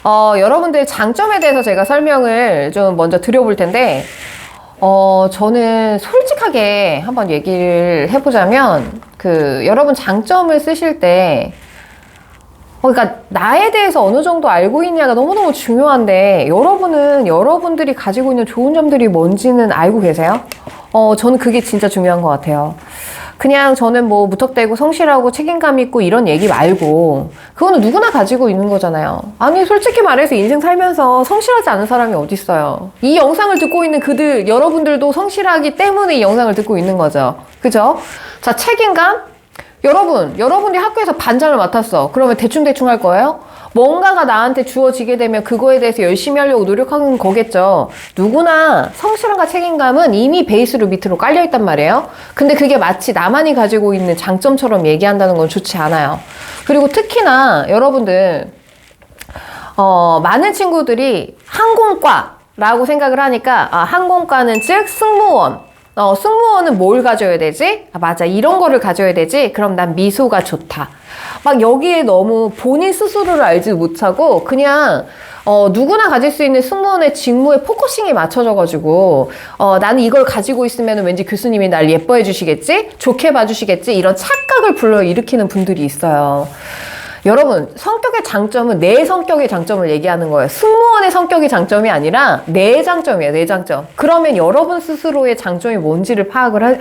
여러분들 장점에 대해서 제가 설명을 좀 먼저 드려볼 텐데, 저는 솔직하게 한번 얘기를 해보자면, 여러분 장점을 쓰실 때, 그러니까 나에 대해서 어느 정도 알고 있냐가 너무너무 중요한데, 여러분은 여러분들이 가지고 있는 좋은 점들이 뭔지는 알고 계세요? 저는 그게 진짜 중요한 것 같아요. 그냥 저는 뭐 무턱대고 성실하고 책임감 있고 이런 얘기 말고, 그거는 누구나 가지고 있는 거잖아요. 아니 솔직히 말해서 인생 살면서 성실하지 않은 사람이 어딨어요. 이 영상을 듣고 있는 여러분들도 성실하기 때문에 이 영상을 듣고 있는 거죠. 그죠? 자, 책임감? 여러분들이 학교에서 반장을 맡았어. 그러면 대충대충 할 거예요? 뭔가가 나한테 주어지게 되면 그거에 대해서 열심히 하려고 노력하는 거겠죠. 누구나 성실함과 책임감은 이미 베이스로 밑으로 깔려있단 말이에요. 근데 그게 마치 나만이 가지고 있는 장점처럼 얘기한다는 건 좋지 않아요. 그리고 특히나 여러분들, 많은 친구들이 항공과라고 생각을 하니까, 항공과는 즉 승무원. 승무원은 뭘 가져야 되지? 맞아. 이런 거를 가져야 되지? 그럼 난 미소가 좋다. 막 여기에 너무 본인 스스로를 알지 못하고 그냥 누구나 가질 수 있는 승무원의 직무에 포커싱이 맞춰져가지고 나는 이걸 가지고 있으면 왠지 교수님이 날 예뻐해 주시겠지? 좋게 봐주시겠지? 이런 착각을 불러일으키는 분들이 있어요. 여러분, 성격의 장점은 내 성격의 장점을 얘기하는 거예요. 승무원의 성격이 장점이 아니라 내 장점이에요, 내 장점. 그러면 여러분 스스로의 장점이 뭔지를 파악을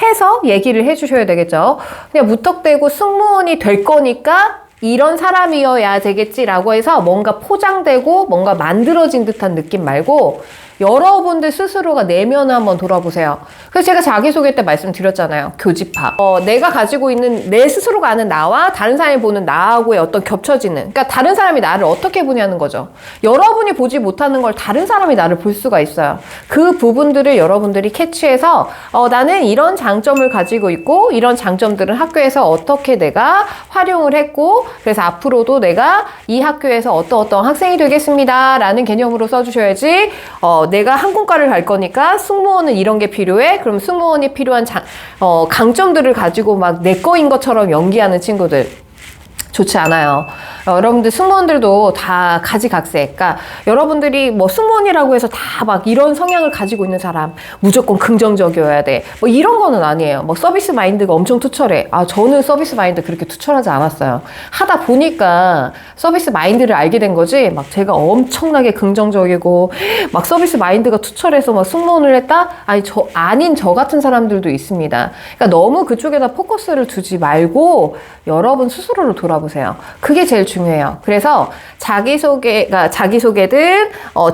해서 얘기를 해주셔야 되겠죠. 그냥 무턱대고 승무원이 될 거니까 이런 사람이어야 되겠지라고 해서 뭔가 포장되고 뭔가 만들어진 듯한 느낌 말고 여러분들 스스로가 내면을 한번 돌아보세요. 그래서 제가 자기소개 때 말씀드렸잖아요. 교집합. 내가 가지고 있는 내 스스로가 아는 나와 다른 사람이 보는 나하고의 어떤 겹쳐지는, 그러니까 다른 사람이 나를 어떻게 보냐는 거죠. 여러분이 보지 못하는 걸 다른 사람이 나를 볼 수가 있어요. 그 부분들을 여러분들이 캐치해서 나는 이런 장점을 가지고 있고 이런 장점들은 학교에서 어떻게 내가 활용을 했고 그래서 앞으로도 내가 이 학교에서 어떤 학생이 되겠습니다 라는 개념으로 써주셔야지. 내가 항공과를 갈 거니까 승무원은 이런 게 필요해. 그럼 승무원이 필요한 강점들을 가지고 막 내 거인 것처럼 연기하는 친구들 좋지 않아요. 여러분들 승무원들도 다 가지각색. 그러니까 여러분들이 뭐 승무원이라고 해서 다 막 이런 성향을 가지고 있는 사람 무조건 긍정적이어야 돼. 뭐 이런 거는 아니에요. 뭐 서비스 마인드가 엄청 투철해. 저는 서비스 마인드 그렇게 투철하지 않았어요. 하다 보니까 서비스 마인드를 알게 된 거지. 막 제가 엄청나게 긍정적이고 막 서비스 마인드가 투철해서 막 승무원을 했다? 아닌 저 같은 사람들도 있습니다. 그러니까 너무 그쪽에다 포커스를 두지 말고 여러분 스스로를 돌아보세요. 그게 제일 중요해요. 그래서 자기소개든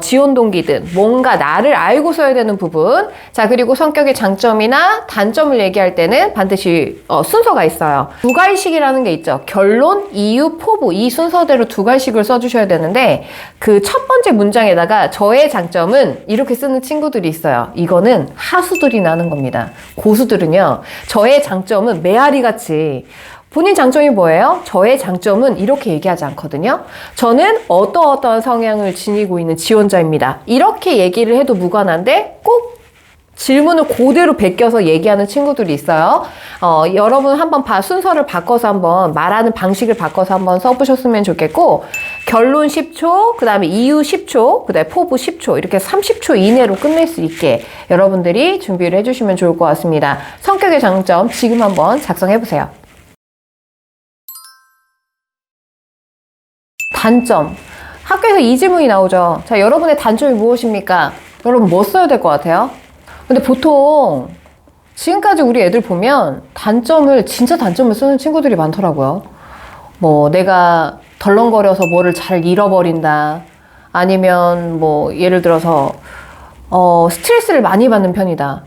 지원 동기든 뭔가 나를 알고 써야 되는 부분. 자, 그리고 성격의 장점이나 단점을 얘기할 때는 반드시 순서가 있어요. 두갈식이라는 게 있죠. 결론, 이유, 포부 이 순서대로 두갈식을 써주셔야 되는데 그 첫 번째 문장에다가 저의 장점은 이렇게 쓰는 친구들이 있어요. 이거는 하수들이 나는 겁니다. 고수들은요. 저의 장점은 메아리같이 본인 장점이 뭐예요? 저의 장점은 이렇게 얘기하지 않거든요. 저는 어떠어떠한 성향을 지니고 있는 지원자입니다. 이렇게 얘기를 해도 무관한데 꼭 질문을 그대로 베껴서 얘기하는 친구들이 있어요. 여러분 한번 순서를 바꿔서 한번 말하는 방식을 바꿔서 한번 써보셨으면 좋겠고 결론 10초, 그 다음에 이유 10초, 그 다음에 포부 10초 이렇게 30초 이내로 끝낼 수 있게 여러분들이 준비를 해주시면 좋을 것 같습니다. 성격의 장점 지금 한번 작성해보세요. 단점. 학교에서 이 질문이 나오죠. 자, 여러분의 단점이 무엇입니까? 여러분 뭐 써야 될 것 같아요? 근데 보통 지금까지 우리 애들 보면 진짜 단점을 쓰는 친구들이 많더라고요. 뭐 내가 덜렁거려서 뭐를 잘 잃어버린다. 아니면 뭐 예를 들어서 스트레스를 많이 받는 편이다.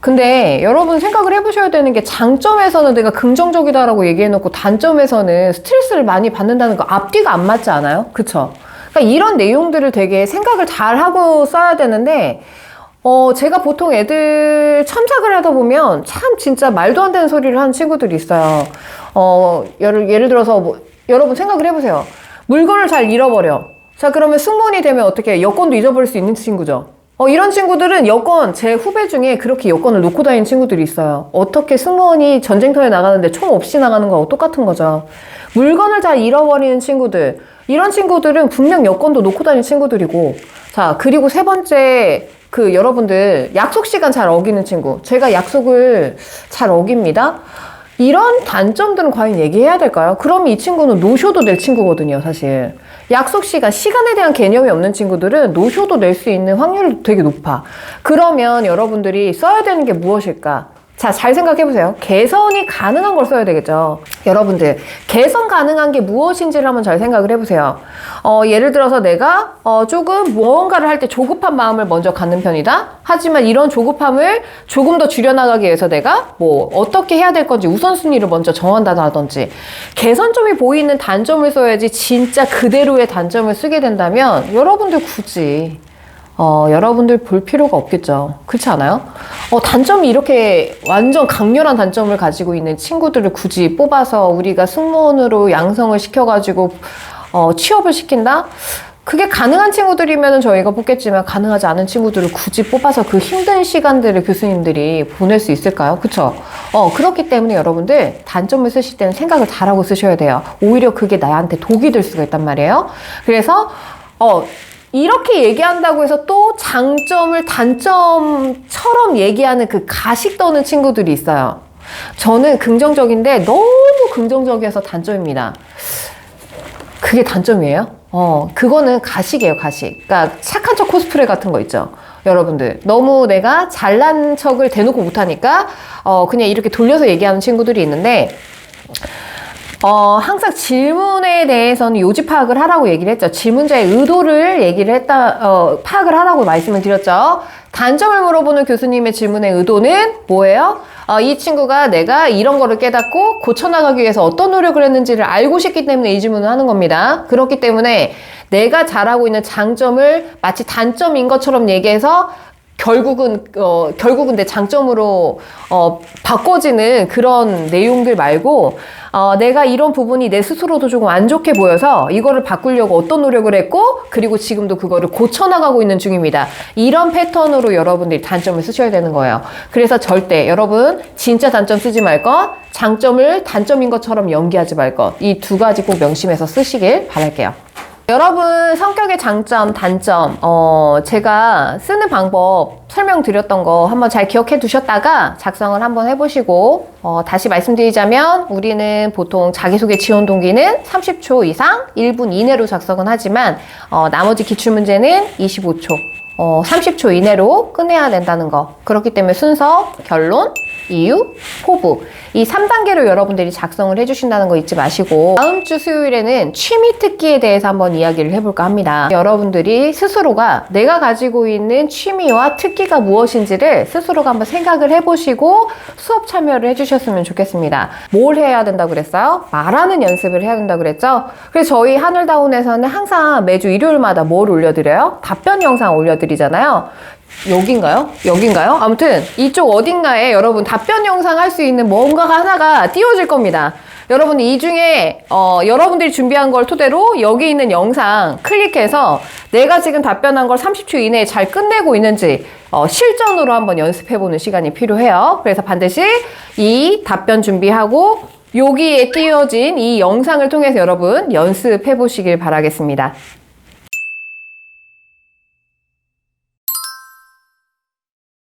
근데 여러분 생각을 해보셔야 되는 게 장점에서는 내가 긍정적이다라고 얘기해놓고 단점에서는 스트레스를 많이 받는다는 거 앞뒤가 안 맞지 않아요? 그쵸? 그러니까 이런 내용들을 되게 생각을 잘 하고 써야 되는데 제가 보통 애들 첨삭을 하다 보면 참 진짜 말도 안 되는 소리를 하는 친구들이 있어요. 예를 들어서 여러분 생각을 해보세요. 물건을 잘 잃어버려. 자, 그러면 승무원이 되면 어떻게 여권도 잊어버릴 수 있는 친구죠. 이런 친구들은 제 후배 중에 그렇게 여권을 놓고 다니는 친구들이 있어요. 어떻게 승무원이 전쟁터에 나가는데 총 없이 나가는 거하고 똑같은 거죠. 물건을 잘 잃어버리는 친구들. 이런 친구들은 분명 여권도 놓고 다니는 친구들이고, 자, 그리고 세 번째, 여러분들, 약속 시간 잘 어기는 친구. 제가 약속을 잘 어깁니다. 이런 단점들은 과연 얘기해야 될까요? 그럼 이 친구는 노쇼도 될 친구거든요, 사실. 약속 시간, 시간에 대한 개념이 없는 친구들은 노쇼도 낼 수 있는 확률이 되게 높아. 그러면 여러분들이 써야 되는 게 무엇일까? 자, 잘 생각해보세요. 개선이 가능한 걸 써야 되겠죠. 여러분들, 개선 가능한 게 무엇인지를 한번 잘 생각을 해보세요. 예를 들어서 내가 조금 무언가를 할 때 조급한 마음을 먼저 갖는 편이다. 하지만 이런 조급함을 조금 더 줄여나가기 위해서 내가 뭐 어떻게 해야 될 건지 우선순위를 먼저 정한다든지, 개선점이 보이는 단점을 써야지. 진짜 그대로의 단점을 쓰게 된다면 여러분들 굳이 여러분들 볼 필요가 없겠죠. 그렇지 않아요? 단점이 이렇게 완전 강렬한 단점을 가지고 있는 친구들을 굳이 뽑아서 우리가 승무원으로 양성을 시켜가지고 취업을 시킨다? 그게 가능한 친구들이면 저희가 뽑겠지만, 가능하지 않은 친구들을 굳이 뽑아서 그 힘든 시간들을 교수님들이 보낼 수 있을까요? 그쵸? 그렇기 때문에 여러분들 단점을 쓰실 때는 생각을 잘하고 쓰셔야 돼요. 오히려 그게 나한테 독이 될 수가 있단 말이에요. 그래서 이렇게 얘기한다고 해서 또 장점을 단점처럼 얘기하는 그 가식 떠는 친구들이 있어요. 저는 긍정적인데 너무 긍정적이어서 단점입니다. 그게 단점이에요? 그거는 가식이에요, 가식. 그러니까 착한 척 코스프레 같은 거 있죠. 여러분들, 너무 내가 잘난 척을 대놓고 못하니까 그냥 이렇게 돌려서 얘기하는 친구들이 있는데, 항상 질문에 대해서는 요지 파악을 하라고 얘기를 했죠. 질문자의 의도를 파악을 하라고 말씀을 드렸죠. 단점을 물어보는 교수님의 질문의 의도는 뭐예요? 이 친구가 내가 이런 거를 깨닫고 고쳐나가기 위해서 어떤 노력을 했는지를 알고 싶기 때문에 이 질문을 하는 겁니다. 그렇기 때문에 내가 잘하고 있는 장점을 마치 단점인 것처럼 얘기해서 결국은 내 장점으로 바꿔지는 그런 내용들 말고, 내가 이런 부분이 내 스스로도 조금 안 좋게 보여서 이거를 바꾸려고 어떤 노력을 했고, 그리고 지금도 그거를 고쳐나가고 있는 중입니다. 이런 패턴으로 여러분들이 단점을 쓰셔야 되는 거예요. 그래서 절대 여러분 진짜 단점 쓰지 말 것, 장점을 단점인 것처럼 연기하지 말 것, 이 두 가지 꼭 명심해서 쓰시길 바랄게요. 여러분, 성격의 장점, 단점, 제가 쓰는 방법 설명드렸던 거 한번 잘 기억해 두셨다가 작성을 한번 해보시고, 다시 말씀드리자면 우리는 보통 자기소개 지원 동기는 30초 이상 1분 이내로 작성은 하지만, 나머지 기출문제는 25초, 30초 이내로 끝내야 된다는 거. 그렇기 때문에 순서, 결론, 이유, 포부, 이 3단계로 여러분들이 작성을 해주신다는 거 잊지 마시고, 다음 주 수요일에는 취미 특기에 대해서 한번 이야기를 해볼까 합니다. 여러분들이 스스로가 내가 가지고 있는 취미와 특기가 무엇인지를 스스로가 한번 생각을 해보시고 수업 참여를 해주셨으면 좋겠습니다. 뭘 해야 된다고 그랬어요? 말하는 연습을 해야 된다고 그랬죠? 그래서 저희 하늘다운에서는 항상 매주 일요일마다 뭘 올려드려요? 답변 영상 올려드리잖아요. 여긴가요? 아무튼 이쪽 어딘가에 여러분 답변 영상 할 수 있는 뭔가가 하나가 띄워질 겁니다. 여러분, 이 중에 여러분들이 준비한 걸 토대로 여기 있는 영상 클릭해서 내가 지금 답변한 걸 30초 이내에 잘 끝내고 있는지 실전으로 한번 연습해보는 시간이 필요해요. 그래서 반드시 이 답변 준비하고 여기에 띄워진 이 영상을 통해서 여러분 연습해보시길 바라겠습니다.